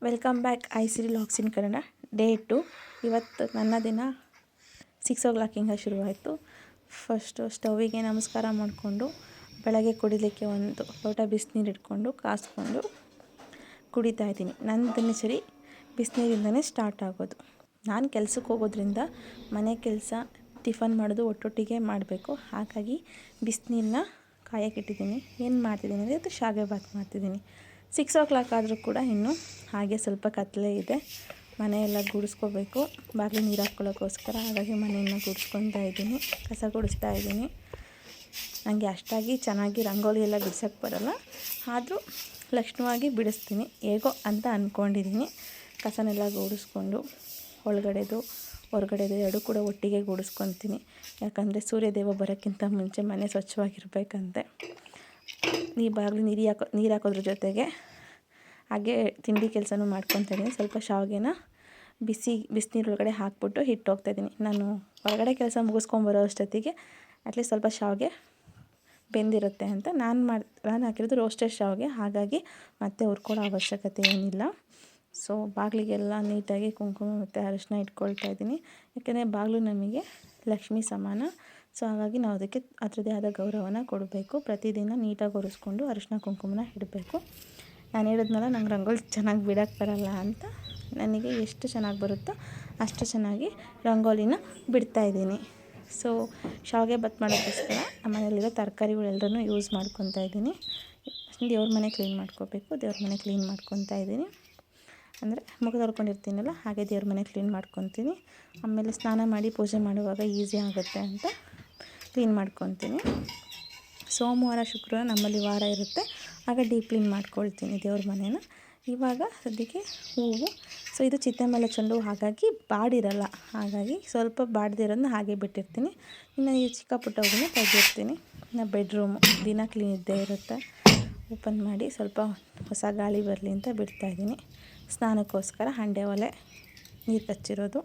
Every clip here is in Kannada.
ವೆಲ್ಕಮ್ ಬ್ಯಾಕ್ ಐಸಿರಿ ಲಾಗ್ಸ್ ಇನ್ ಕನ್ನಡ ಡೇ 2. ಇವತ್ತು ನನ್ನ ದಿನ 6 o'clock ಶುರುವಾಯಿತು. ಫಸ್ಟು ಸ್ಟವ್ವಿಗೆ ನಮಸ್ಕಾರ ಮಾಡಿಕೊಂಡು ಬೆಳಗ್ಗೆ ಕುಡಿಲಿಕ್ಕೆ ಒಂದು ಲೋಟ ಬಿಸಿನೀರು ಇಟ್ಕೊಂಡು ಕಾಸ್ಕೊಂಡು ಕುಡಿತಾ ಇದ್ದೀನಿ. ನನ್ನ ದಿನಚರಿ ಬಿಸಿನೀರಿಂದನೇ ಸ್ಟಾರ್ಟ್ ಆಗೋದು. ನಾನು ಕೆಲ್ಸಕ್ಕೆ ಹೋಗೋದ್ರಿಂದ ಮನೆ ಕೆಲಸ ಟಿಫನ್ ಮಾಡೋದು ಒಟ್ಟೊಟ್ಟಿಗೆ ಮಾಡಬೇಕು. ಹಾಗಾಗಿ ಬಿಸಿನೀರನ್ನ ಕಾಯಕ್ಕಿಟ್ಟಿದ್ದೀನಿ. ಏನು ಮಾಡ್ತಿದ್ದೀನಿ ಅಂದರೆ ಇದು ಶಾವಿಗೆ ಬಾತ್ ಮಾಡ್ತಿದ್ದೀನಿ. 6 o'clock ಆದರೂ ಕೂಡ ಇನ್ನೂ ಹಾಗೆ ಸ್ವಲ್ಪ ಕತ್ತಲೆ ಇದೆ. ಮನೆಯೆಲ್ಲ ಗುಡಿಸ್ಕೋಬೇಕು, ಬಾಗಿಲು ನೀರು ಹಾಕ್ಕೊಳ್ಳೋಕ್ಕೋಸ್ಕರ. ಹಾಗಾಗಿ ಮನೆಯನ್ನು ಗುಡಿಸ್ಕೊತಾ ಇದ್ದೀನಿ, ಕಸ ಗುಡಿಸ್ತಾ ಇದ್ದೀನಿ. ನನಗೆ ಅಷ್ಟಾಗಿ ಚೆನ್ನಾಗಿ ರಂಗೋಲಿ ಎಲ್ಲ ಬಿಡ್ಸೋಕ್ಕೆ ಬರೋಲ್ಲ, ಆದರೂ ಲಕ್ಷಣವಾಗಿ ಬಿಡಿಸ್ತೀನಿ ಹೇಗೋ ಅಂತ ಅಂದ್ಕೊಂಡಿದ್ದೀನಿ. ಕಸನೆಲ್ಲ ಗುಡಿಸ್ಕೊಂಡು ಒಳಗಡೆದು ಹೊರಗಡೆದು ಎರಡೂ ಕೂಡ ಒಟ್ಟಿಗೆ ಗುಡಿಸ್ಕೊತೀನಿ. ಯಾಕಂದರೆ ಸೂರ್ಯದೇವ ಬರೋಕ್ಕಿಂತ ಮುಂಚೆ ಮನೆ ಸ್ವಚ್ಛವಾಗಿರಬೇಕಂತೆ. ಈ ಬಾಗಿಲು ನೀರು ಹಾಕೋದ್ರ ಜೊತೆಗೆ ಹಾಗೆ ತಿಂಡಿ ಕೆಲಸನೂ ಮಾಡ್ಕೊತಾಯಿದ್ದೀನಿ. ಸ್ವಲ್ಪ ಶಾವಿಗೆನ ಬಿಸಿನೀರೊಳಗಡೆ ಹಾಕ್ಬಿಟ್ಟು ಇಟ್ಟೋಗ್ತಾಯಿದ್ದೀನಿ. ನಾನು ಹೊರಗಡೆ ಕೆಲಸ ಮುಗಿಸ್ಕೊಂಬರೋ ಅಷ್ಟೊತ್ತಿಗೆ ಅಟ್ಲೀಸ್ಟ್ ಸ್ವಲ್ಪ ಶಾವಿಗೆ ಬೆಂದಿರುತ್ತೆ ಅಂತ ನಾನು ಹಾಕಿರೋದು ರೋಸ್ಟೆಡ್ ಶಾವಿಗೆ. ಹಾಗಾಗಿ ಮತ್ತೆ ಹುರ್ಕೊಳ್ಳೋ ಅವಶ್ಯಕತೆ ಏನಿಲ್ಲ. ಸೊ ಬಾಗಿಲಿಗೆಲ್ಲ ನೀಟಾಗಿ ಕುಂಕುಮ ಮತ್ತು ಅರಿಶಿನ ಇಟ್ಕೊಳ್ತಾ ಇದ್ದೀನಿ. ಯಾಕೆಂದರೆ ಬಾಗಿಲು ನಮಗೆ ಲಕ್ಷ್ಮಿ ಸಮಾನ. ಸೊ ಹಾಗಾಗಿ ನಾವು ಅದಕ್ಕೆ ಅದರದ್ದೇ ಆದ ಗೌರವನ ಕೊಡಬೇಕು. ಪ್ರತಿದಿನ ನೀಟಾಗಿ ಒರೆಸ್ಕೊಂಡು ಅರಿಶಿನ ಕುಂಕುಮನ ಇಡಬೇಕು. ನಾನು ಹೇಳಿದ್ನಲ್ಲ, ನಂಗೆ ರಂಗೋಲಿ ಚೆನ್ನಾಗಿ ಬಿಡೋಕ್ಕೆ ಬರಲ್ಲ ಅಂತ. ನನಗೆ ಎಷ್ಟು ಚೆನ್ನಾಗಿ ಬರುತ್ತೋ ಅಷ್ಟು ಚೆನ್ನಾಗಿ ರಂಗೋಲಿನ ಬಿಡ್ತಾಯಿದ್ದೀನಿ. ಸೊ ಶಾವಿಗೆ ಬಾತ್ ಮಾಡೋಕ್ಕೋಸ್ಕರ ನಮ್ಮ ಮನೆಯಲ್ಲಿರೋ ತರಕಾರಿಗಳೆಲ್ಲರೂ ಯೂಸ್ ಮಾಡ್ಕೊತಾ ಇದ್ದೀನಿ. ದೇವ್ರ ಮನೆ ಕ್ಲೀನ್ ಮಾಡ್ಕೋಬೇಕು. ದೇವ್ರ ಮನೆ ಕ್ಲೀನ್ ಮಾಡ್ಕೊತಾ ಇದ್ದೀನಿ. ಅಂದರೆ ಮುಖ ತೊಳ್ಕೊಂಡಿರ್ತೀನಲ್ಲ, ಹಾಗೆ ದೇವ್ರ ಮನೆ ಕ್ಲೀನ್ ಮಾಡ್ಕೊತೀನಿ. ಆಮೇಲೆ ಸ್ನಾನ ಮಾಡಿ ಪೂಜೆ ಮಾಡುವಾಗ ಈಸಿ ಆಗುತ್ತೆ ಅಂತ ಕ್ಲೀನ್ ಮಾಡ್ಕೊತೀನಿ. ಸೋಮವಾರ ಶುಕ್ರವಾರ ನಮ್ಮಲ್ಲಿ ವಾರ ಇರುತ್ತೆ, ಆಗ ಡೀಪ್ ಕ್ಲೀನ್ ಮಾಡ್ಕೊಳ್ತೀನಿ ದೇವ್ರ ಮನೇನ. ಇವಾಗ ಸದ್ಯಕ್ಕೆ ಹೂವು, ಸೊ ಇದು ಚಿತ್ತಮಲ್ಲ ಚೆಂಡು, ಹಾಗಾಗಿ ಬಾಡಿರಲ್ಲ. ಹಾಗಾಗಿ ಸ್ವಲ್ಪ ಬಾಡ್ದಿರೋದನ್ನ ಹಾಗೆ ಬಿಟ್ಟಿರ್ತೀನಿ. ಇನ್ನು ಈ ಚಿಕ್ಕ ಪುಟ್ಟ ಹೂವನ್ನ ತೆಗೆದಿರ್ತೀನಿ. ಇನ್ನು ಬೆಡ್ರೂಮು ದಿನ ಕ್ಲೀನ್ ಇದ್ದೇ ಇರುತ್ತೆ. ಓಪನ್ ಮಾಡಿ ಸ್ವಲ್ಪ ಹೊಸ ಗಾಳಿ ಬರಲಿ ಅಂತ ಬಿಡ್ತಾಯಿದ್ದೀನಿ. ಸ್ನಾನಕ್ಕೋಸ್ಕರ ಹಂಡೆ ಒಲೆ ನೀರು ಕಚ್ಚಿರೋದು.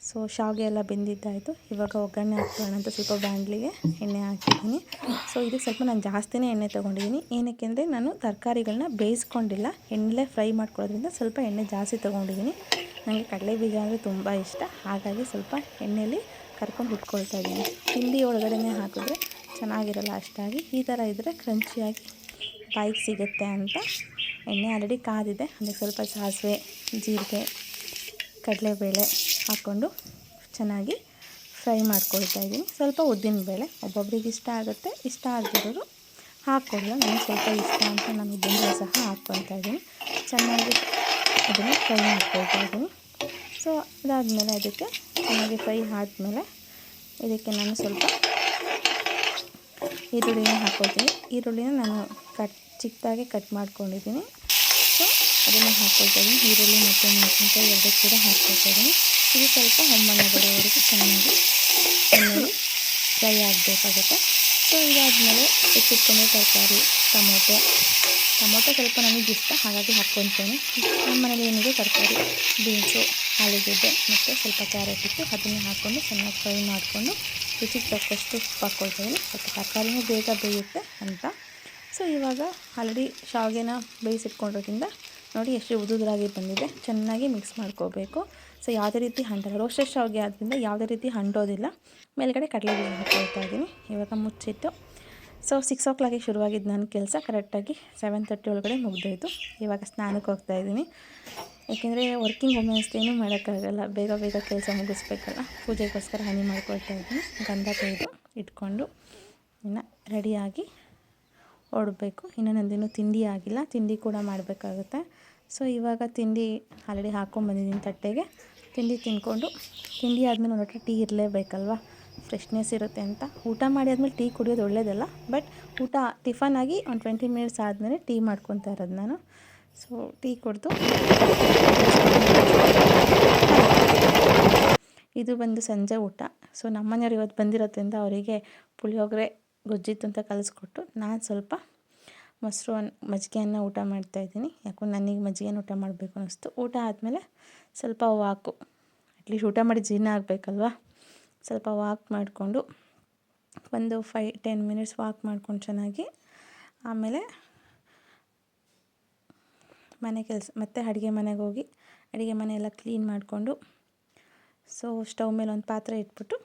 ಸೊ ಶಾವಿಗೆ ಎಲ್ಲ ಬೆಂದಿದ್ದಾಯಿತು. ಇವಾಗ ಒಗ್ಗರಣೆ ಹಾಕೋಣ ಅಂತ ಸ್ವಲ್ಪ ಬಾಣಲಿಗೆ ಎಣ್ಣೆ ಹಾಕಿದ್ದೀನಿ. ಸೊ ಇದಕ್ಕೆ ಸ್ವಲ್ಪ ನಾನು ಜಾಸ್ತಿನೇ ಎಣ್ಣೆ ತೊಗೊಂಡಿದ್ದೀನಿ. ಏನಕ್ಕೆ ಅಂದರೆ ನಾನು ತರಕಾರಿಗಳನ್ನ ಬೇಯಿಸ್ಕೊಂಡಿಲ್ಲ, ಎಣ್ಣೆಲೇ ಫ್ರೈ ಮಾಡ್ಕೊಳ್ಳೋದ್ರಿಂದ ಸ್ವಲ್ಪ ಎಣ್ಣೆ ಜಾಸ್ತಿ ತೊಗೊಂಡಿದ್ದೀನಿ. ನನಗೆ ಕಡಲೆ ಬೀಜ ಅಂದರೆ ತುಂಬ ಇಷ್ಟ, ಹಾಗಾಗಿ ಸ್ವಲ್ಪ ಎಣ್ಣೆಯಲ್ಲಿ ಕರ್ಕೊಂಡು ಹುಟ್ಕೊಳ್ತಾ ಇದ್ದೀನಿ. ತಿಂಡಿ ಒಳಗಡೆ ಹಾಕಿದ್ರೆ ಚೆನ್ನಾಗಿರಲ್ಲ ಅಷ್ಟಾಗಿ. ಈ ಥರ ಇದ್ದರೆ ಕ್ರಂಚಿಯಾಗಿ ಬಾಯಿಗೆ ಸಿಗುತ್ತೆ ಅಂತ ಎಣ್ಣೆ ಆಲ್ರೆಡಿ ಕಾದಿದೆ. ಅದಕ್ಕೆ ಸ್ವಲ್ಪ ಸಾಸಿವೆ, ಜೀರಿಗೆ, ಕಡಲೆಬೇಳೆ ಹಾಕ್ಕೊಂಡು ಚೆನ್ನಾಗಿ ಫ್ರೈ ಮಾಡ್ಕೊಳ್ತಾ ಇದ್ದೀನಿ. ಸ್ವಲ್ಪ ಉದ್ದಿನಬೇಳೆ ಒಬ್ಬೊಬ್ರಿಗೆ ಇಷ್ಟ ಆಗುತ್ತೆ, ಇಷ್ಟ ಆಗದಿರೋರು ಹಾಕ್ಕೊಳ್ಳಲ್ಲ. ನನಗೆ ಸ್ವಲ್ಪ ಇಷ್ಟ ಅಂತ ನಾನು ಉದ್ದಿನಬೇಳೆ ಸಹ ಹಾಕ್ಕೊಳ್ತಾ ಇದ್ದೀನಿ. ಚೆನ್ನಾಗಿ ಅದನ್ನು ಫ್ರೈ ಮಾಡ್ಕೊಳ್ತಾ ಇದ್ದೀನಿ. ಸೊ ಅದಾದಮೇಲೆ ಅದಕ್ಕೆ ಚೆನ್ನಾಗಿ ಫ್ರೈ ಆದಮೇಲೆ ಇದಕ್ಕೆ ನಾನು ಸ್ವಲ್ಪ ಈರುಳ್ಳಿನ ಹಾಕ್ಕೊಳ್ತೀನಿ. ಈರುಳ್ಳಿನ ನಾನು ಚಿಕ್ಕದಾಗಿ ಕಟ್ ಮಾಡ್ಕೊಂಡಿದ್ದೀನಿ. ಸೊ ಅದನ್ನು ಹಾಕ್ಕೊಳ್ತಾ ಇದ್ದೀನಿ. ಈರುಳ್ಳಿ ಮತ್ತು ಮೆಣಸಿನ್ಕಾಯಿ ಎರಡೂ ಕೂಡ ಹಾಕ್ಕೊಳ್ತಾ ಇದ್ದೀನಿ. ಇದು ಸ್ವಲ್ಪ ಹೊಂಬಣ್ಣ ಬರೋವರೆಗೂ ಚೆನ್ನಾಗಿ ಎಣ್ಣೆಯಲ್ಲಿ ಫ್ರೈ ಆಗಬೇಕಾಗುತ್ತೆ. ಸೊ ಇದಾದಮೇಲೆ ಹೆಚ್ಚಿಟ್ಕೊಂಡು ತರಕಾರಿ, ಟೊಮೊಟೊ ಸ್ವಲ್ಪ ನನಗೆ ಇಷ್ಟ, ಹಾಗಾಗಿ ಹಾಕ್ಕೊಳ್ತೇನೆ. ನಮ್ಮ ಮನೇಲಿ ಏನಿದೆ ತರಕಾರಿ, ಬೀನ್ಸು, ಆಲೂಗಡ್ಡೆ ಮತ್ತು ಸ್ವಲ್ಪ ಕ್ಯಾರೆಟ್ ಇಟ್ಟು ಅದನ್ನು ಹಾಕ್ಕೊಂಡು ಚೆನ್ನಾಗಿ ಫ್ರೈ ಮಾಡಿಕೊಂಡು ರುಚಿಗೆ ತಕ್ಕಷ್ಟು ಉಪ್ಪು ಹಾಕ್ಕೊಳ್ತಾಯಿದ್ದೀನಿ. ಸ್ವಲ್ಪ ತರಕಾರಿನೂ ಬೇಗ ಬೇಯುತ್ತೆ ಅಂತ. ಸೊ ಇವಾಗ ಆಲ್ರೆಡಿ ಶಾವಿಗೆನ ಬೇಯಿಸಿಟ್ಕೊಂಡಿರೋದ್ರಿಂದ ನೋಡಿ ಎಷ್ಟು ಉದುರಾಗಿ ಬಂದಿದೆ. ಚೆನ್ನಾಗಿ ಮಿಕ್ಸ್ ಮಾಡ್ಕೋಬೇಕು. ಸೊ ಯಾವುದೇ ರೀತಿ ಹಂಡಲ್ಲ. ರೋಸ್ಟೆಡ್ ಶಾವಿಗೆ ಆದ್ದರಿಂದ ಯಾವುದೇ ರೀತಿ ಹಂಡೋದಿಲ್ಲ. ಮೇಲ್ಗಡೆ ಕಡಲೆಬೀಜ ಹಾಕ್ಕೊಳ್ತಾ ಇದ್ದೀನಿ. ಇವಾಗ ಮುಚ್ಚಿಟ್ಟು ಸೊ 6 o'clock ಶುರುವಾಗಿದ್ದು ನನ್ನ ಕೆಲಸ ಕರೆಕ್ಟಾಗಿ 7:30 ಒಳಗಡೆ ಮುಗಿದೋಯ್ತು. ಇವಾಗ ಸ್ನಾನಕ್ಕೆ ಹೋಗ್ತಾಯಿದ್ದೀನಿ. ಏಕೆಂದರೆ ವರ್ಕಿಂಗ್ ವುಮೆನ್ಸ್ ಏನೂ ಮಾಡೋಕ್ಕಾಗಲ್ಲ, ಬೇಗ ಬೇಗ ಕೆಲಸ ಮುಗಿಸ್ಬೇಕಲ್ಲ. ಪೂಜೆಗೋಸ್ಕರ ಹನಿ ಮಾಡ್ಕೊಳ್ತಾ ಇದ್ದೀನಿ. ಗಂಧ ಕೊಯ್ದು ಇಟ್ಕೊಂಡು ಇನ್ನು ರೆಡಿಯಾಗಿ ಹೊರಡಬೇಕು. ಇನ್ನು ನಂದೇನು ತಿಂಡಿ ಆಗಿಲ್ಲ, ತಿಂಡಿ ಕೂಡ ಮಾಡಬೇಕಾಗುತ್ತೆ. ಸೊ ಇವಾಗ ತಿಂಡಿ ಆಲ್ರೆಡಿ ಹಾಕ್ಕೊಂಬಂದಿದ್ದೀನಿ ತಟ್ಟೆಗೆ. ತಿಂಡಿ ತಿಂದ್ಕೊಂಡು, ತಿಂಡಿ ಆದಮೇಲೆ ಒಂದು ಲೋಟ ಟೀ ಇರಲೇಬೇಕಲ್ವ, ಫ್ರೆಶ್ನೆಸ್ ಇರುತ್ತೆ ಅಂತ. ಊಟ ಮಾಡಿ ಆದಮೇಲೆ ಟೀ ಕುಡಿಯೋದು ಒಳ್ಳೆಯದಲ್ಲ, ಬಟ್ ಟಿಫನ್ ಆಗಿ ಒಂದು 20 minutes ಆದಮೇಲೆ ಟೀ ಮಾಡ್ಕೊತಾ ಇರೋದು ನಾನು. ಸೊ ಟೀ ಕುಡಿದು ಇದು ಬಂದು ಸಂಜೆ ಊಟ. ಸೊ ನಮ್ಮನೆಯವ್ರು ಇವತ್ತು ಬಂದಿರೋದ್ರಿಂದ ಅವರಿಗೆ ಪುಳಿಯೋಗರೆ ಗೊಜ್ಜಿತ್ತು ಅಂತ ಕಲಿಸ್ಕೊಟ್ಟು ನಾನು ಸ್ವಲ್ಪ ಮೊಸರು ಮಜ್ಜಿಗೆಯನ್ನು ಊಟ ಮಾಡ್ತಾಯಿದ್ದೀನಿ. ಯಾಕೋ ನನಗೆ ಮಜ್ಜಿಗೆನ ಊಟ ಮಾಡಬೇಕು ಅನ್ನಿಸ್ತು. ಊಟ ಆದಮೇಲೆ ಸ್ವಲ್ಪ ವಾಕು, ಅಟ್ಲೀಸ್ಟ್ ಊಟ ಮಾಡಿ ಜೀರ್ಣ ಆಗಬೇಕಲ್ವ. ಸ್ವಲ್ಪ ವಾಕ್ ಮಾಡಿಕೊಂಡು ಒಂದು 5-10 minutes ವಾಕ್ ಮಾಡ್ಕೊಂಡು ಚೆನ್ನಾಗಿ ಆಮೇಲೆ ಮನೆ ಕೆಲಸ ಮತ್ತು ಅಡುಗೆ ಮನೆಗೆ ಹೋಗಿ ಅಡುಗೆ ಮನೆ ಎಲ್ಲ ಕ್ಲೀನ್ ಮಾಡಿಕೊಂಡು ಸೊ ಸ್ಟವ್ ಮೇಲೆ ಒಂದು ಪಾತ್ರೆ ಇಟ್ಬಿಟ್ಟು